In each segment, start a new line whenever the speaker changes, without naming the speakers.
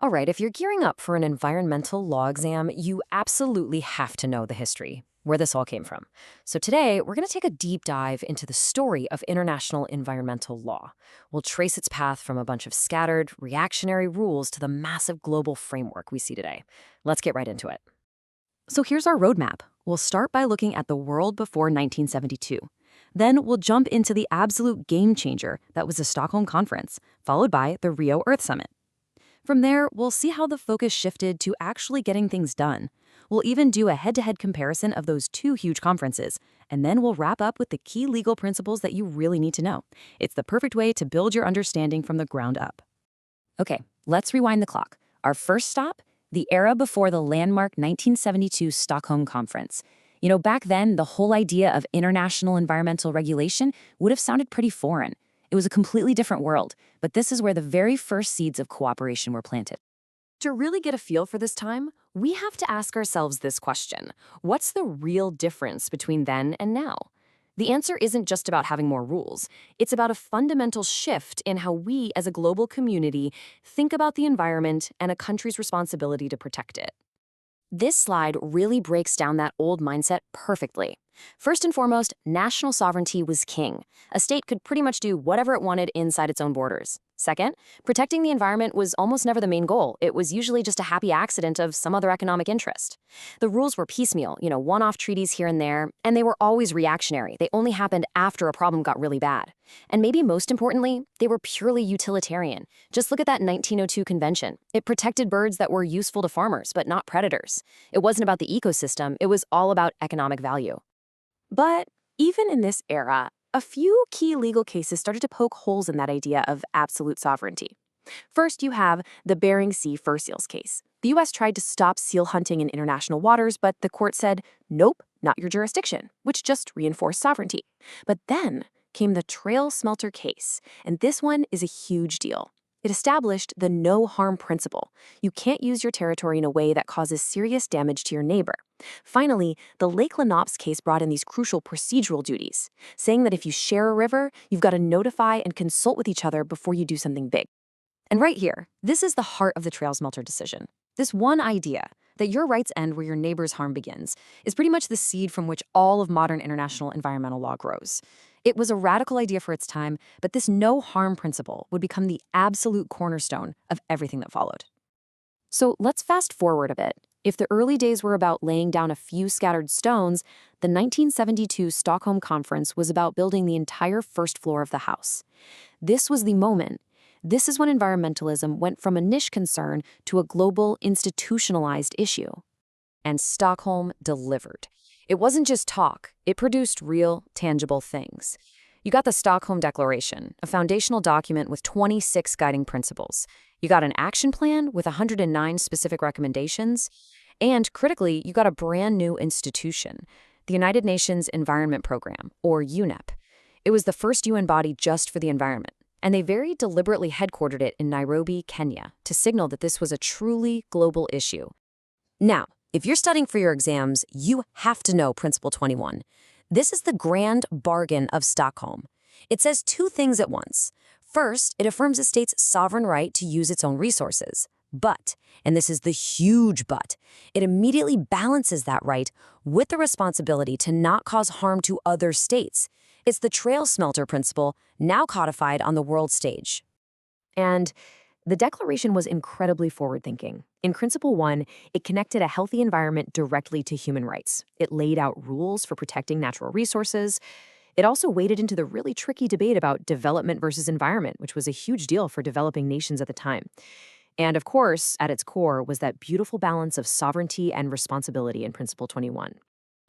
All right, if you're gearing up for an environmental law exam, you absolutely have to know the history, where this all came from. So today, we're going to take a deep dive into the story of international environmental law. We'll trace its path from a bunch of scattered, reactionary rules to the massive global framework we see today. Let's get right into it. So here's our roadmap. We'll start by looking at the world before 1972. Then we'll jump into the absolute game changer that was the Stockholm Conference, followed by the Rio Earth Summit. From there, we'll see how the focus shifted to actually getting things done. We'll even do a head-to-head comparison of those two huge conferences, and then we'll wrap up with the key legal principles that you really need to know. It's the perfect way to build your understanding from the ground up. Okay, let's rewind the clock. Our first stop, the era before the landmark 1972 Stockholm Conference. Back then, the whole idea of international environmental regulation would have sounded pretty foreign. It was a completely different world, but this is where the very first seeds of cooperation were planted. To really get a feel for this time, we have to ask ourselves this question: what's the real difference between then and now? The answer isn't just about having more rules. It's about a fundamental shift in how we, as a global community, think about the environment and a country's responsibility to protect it. This slide really breaks down that old mindset perfectly. First and foremost, national sovereignty was king. A state could pretty much do whatever it wanted inside its own borders. Second, protecting the environment was almost never the main goal. It was usually just a happy accident of some other economic interest. The rules were piecemeal, one-off treaties here and there, and they were always reactionary. They only happened after a problem got really bad. And maybe most importantly, they were purely utilitarian. Just look at that 1902 convention. It protected birds that were useful to farmers, but not predators. It wasn't about the ecosystem, it was all about economic value. But even in this era, a few key legal cases started to poke holes in that idea of absolute sovereignty. First, you have the Bering Sea fur seals case. The U.S. tried to stop seal hunting in international waters, but the court said, nope, not your jurisdiction, which just reinforced sovereignty. But then came the trail smelter case, and this one is a huge deal. It established the no-harm principle. You can't use your territory in a way that causes serious damage to your neighbor. Finally, the Lake Lenape case brought in these crucial procedural duties, saying that if you share a river, you've got to notify and consult with each other before you do something big. And right here, this is the heart of the trail smelter decision. This one idea, that your rights end where your neighbor's harm begins, is pretty much the seed from which all of modern international environmental law grows. It was a radical idea for its time, but this no-harm principle would become the absolute cornerstone of everything that followed. So let's fast forward a bit. If the early days were about laying down a few scattered stones, the 1972 Stockholm Conference was about building the entire first floor of the house. This was the moment. This is when environmentalism went from a niche concern to a global, institutionalized issue. And Stockholm delivered. It wasn't just talk, it produced real, tangible things. You got the Stockholm Declaration, a foundational document with 26 guiding principles. You got an action plan with 109 specific recommendations. And critically, you got a brand new institution, the United Nations Environment Program, or UNEP. It was the first UN body just for the environment, and they very deliberately headquartered it in Nairobi, Kenya, to signal that this was a truly global issue. Now, if you're studying for your exams, you have to know Principle 21. This is the grand bargain of Stockholm. It says two things at once. First, it affirms a state's sovereign right to use its own resources. But, and this is the huge but, it immediately balances that right with the responsibility to not cause harm to other states. It's the trail smelter principle, now codified on the world stage. And the declaration was incredibly forward-thinking. In Principle 1, it connected a healthy environment directly to human rights. It laid out rules for protecting natural resources. It also waded into the really tricky debate about development versus environment, which was a huge deal for developing nations at the time. And of course, at its core was that beautiful balance of sovereignty and responsibility in Principle 21.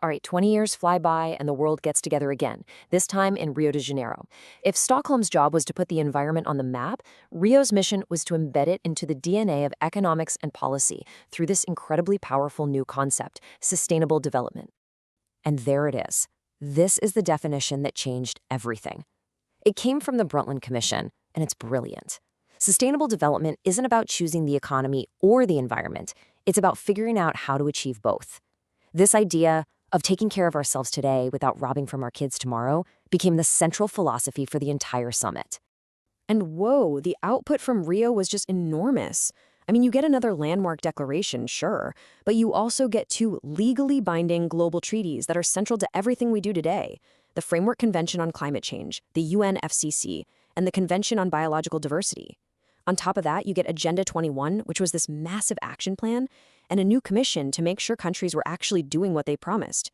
All right, 20 years fly by and the world gets together again, this time in Rio de Janeiro. If Stockholm's job was to put the environment on the map, Rio's mission was to embed it into the DNA of economics and policy through this incredibly powerful new concept, sustainable development. And there it is. This is the definition that changed everything. It came from the Brundtland Commission, and it's brilliant. Sustainable development isn't about choosing the economy or the environment. It's about figuring out how to achieve both. This idea of taking care of ourselves today without robbing from our kids tomorrow became the central philosophy for the entire summit. And whoa, the output from Rio was just enormous. I mean, you get another landmark declaration, sure, but you also get two legally binding global treaties that are central to everything we do today: the Framework Convention on Climate Change, the UNFCCC, and the Convention on Biological Diversity. On top of that, you get Agenda 21, which was this massive action plan, and a new commission to make sure countries were actually doing what they promised.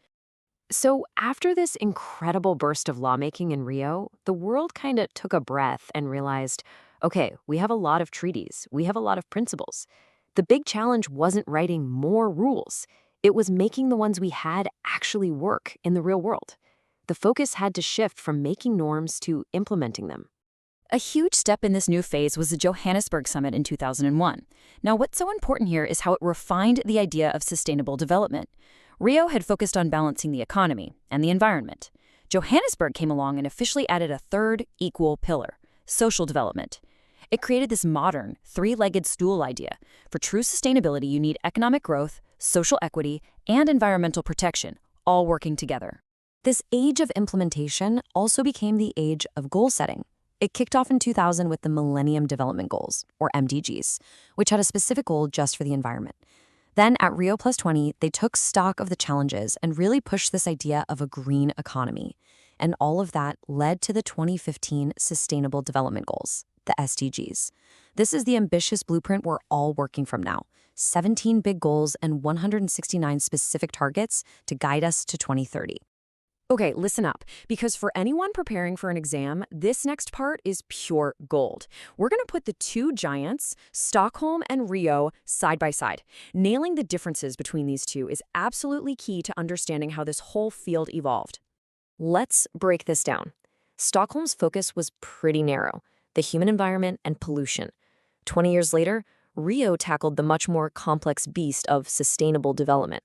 So, after this incredible burst of lawmaking in Rio, the world kind of took a breath and realized, okay, we have a lot of treaties, we have a lot of principles. The big challenge wasn't writing more rules, it was making the ones we had actually work in the real world. The focus had to shift from making norms to implementing them.
A huge step in this new phase was the Johannesburg Summit in 2001. Now, what's so important here is how it refined the idea of sustainable development. Rio had focused on balancing the economy and the environment. Johannesburg came along and officially added a third equal pillar: social development. It created this modern, three-legged stool idea. For true sustainability, you need economic growth, social equity, and environmental protection, all working together. This age of implementation also became the age of goal setting. It kicked off in 2000 with the Millennium Development Goals, or MDGs, which had a specific goal just for the environment. Then at Rio+20, they took stock of the challenges and really pushed this idea of a green economy. And all of that led to the 2015 Sustainable Development Goals, the SDGs. This is the ambitious blueprint we're all working from now: 17 big goals and 169 specific targets to guide us to 2030. Okay, listen up, because for anyone preparing for an exam, this next part is pure gold. We're going to put the two giants, Stockholm and Rio, side by side. Nailing the differences between these two is absolutely key to understanding how this whole field evolved. Let's break this down. Stockholm's focus was pretty narrow: the human environment and pollution. 20 years later, Rio tackled the much more complex beast of sustainable development.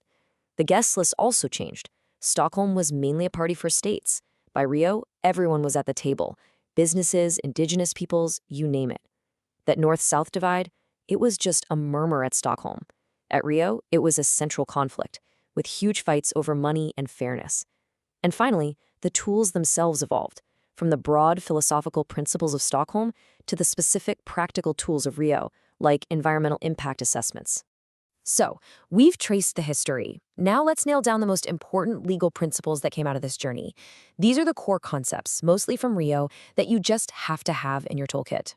The guest list also changed. Stockholm was mainly a party for states. By Rio, everyone was at the table: businesses, indigenous peoples, you name it. That north-south divide, it was just a murmur at Stockholm. At Rio, it was a central conflict, with huge fights over money and fairness. And finally, the tools themselves evolved, from the broad philosophical principles of Stockholm to the specific practical tools of Rio, like environmental impact assessments. So, we've traced the history. Now let's nail down the most important legal principles that came out of this journey. These are the core concepts, mostly from Rio, that you just have to have in your toolkit.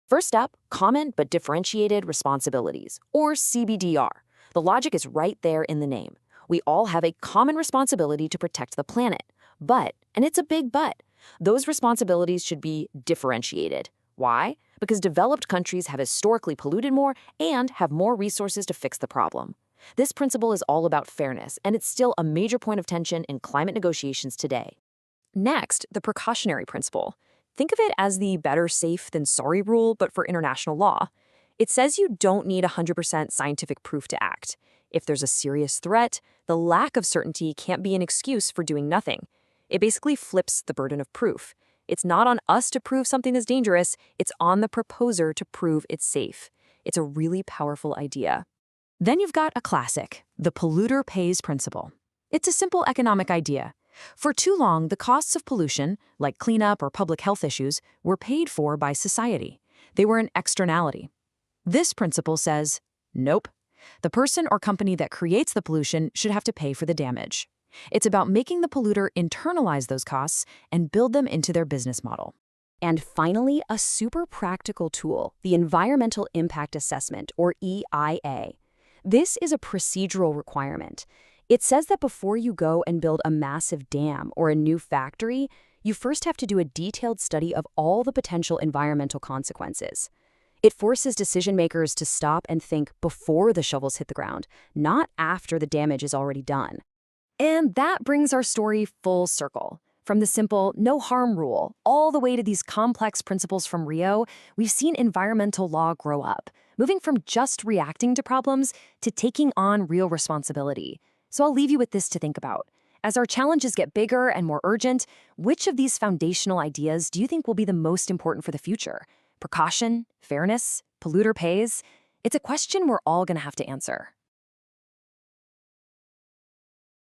First up, common but differentiated responsibilities, or CBDR. The logic is right there in the name. We all have a common responsibility to protect the planet. But, and it's a big but, those responsibilities should be differentiated. Why? Because developed countries have historically polluted more and have more resources to fix the problem. This principle is all about fairness, and it's still a major point of tension in climate negotiations today. Next, the precautionary principle. Think of it as the better safe than sorry rule, but for international law. It says you don't need 100% scientific proof to act. If there's a serious threat, the lack of certainty can't be an excuse for doing nothing. It basically flips the burden of proof. It's not on us to prove something is dangerous, it's on the proposer to prove it's safe. It's a really powerful idea. Then you've got a classic, the polluter pays principle. It's a simple economic idea. For too long, the costs of pollution, like cleanup or public health issues, were paid for by society. They were an externality. This principle says, nope. The person or company that creates the pollution should have to pay for the damage. It's about making the polluter internalize those costs and build them into their business model. And finally, a super practical tool, the Environmental Impact Assessment, or EIA. This is a procedural requirement. It says that before you go and build a massive dam or a new factory, you first have to do a detailed study of all the potential environmental consequences. It forces decision makers to stop and think before the shovels hit the ground, not after the damage is already done. And that brings our story full circle. From the simple no-harm rule all the way to these complex principles from Rio, we've seen environmental law grow up, moving from just reacting to problems to taking on real responsibility. So I'll leave you with this to think about. As our challenges get bigger and more urgent, which of these foundational ideas do you think will be the most important for the future? Precaution, fairness, polluter pays? It's a question we're all going to have to answer.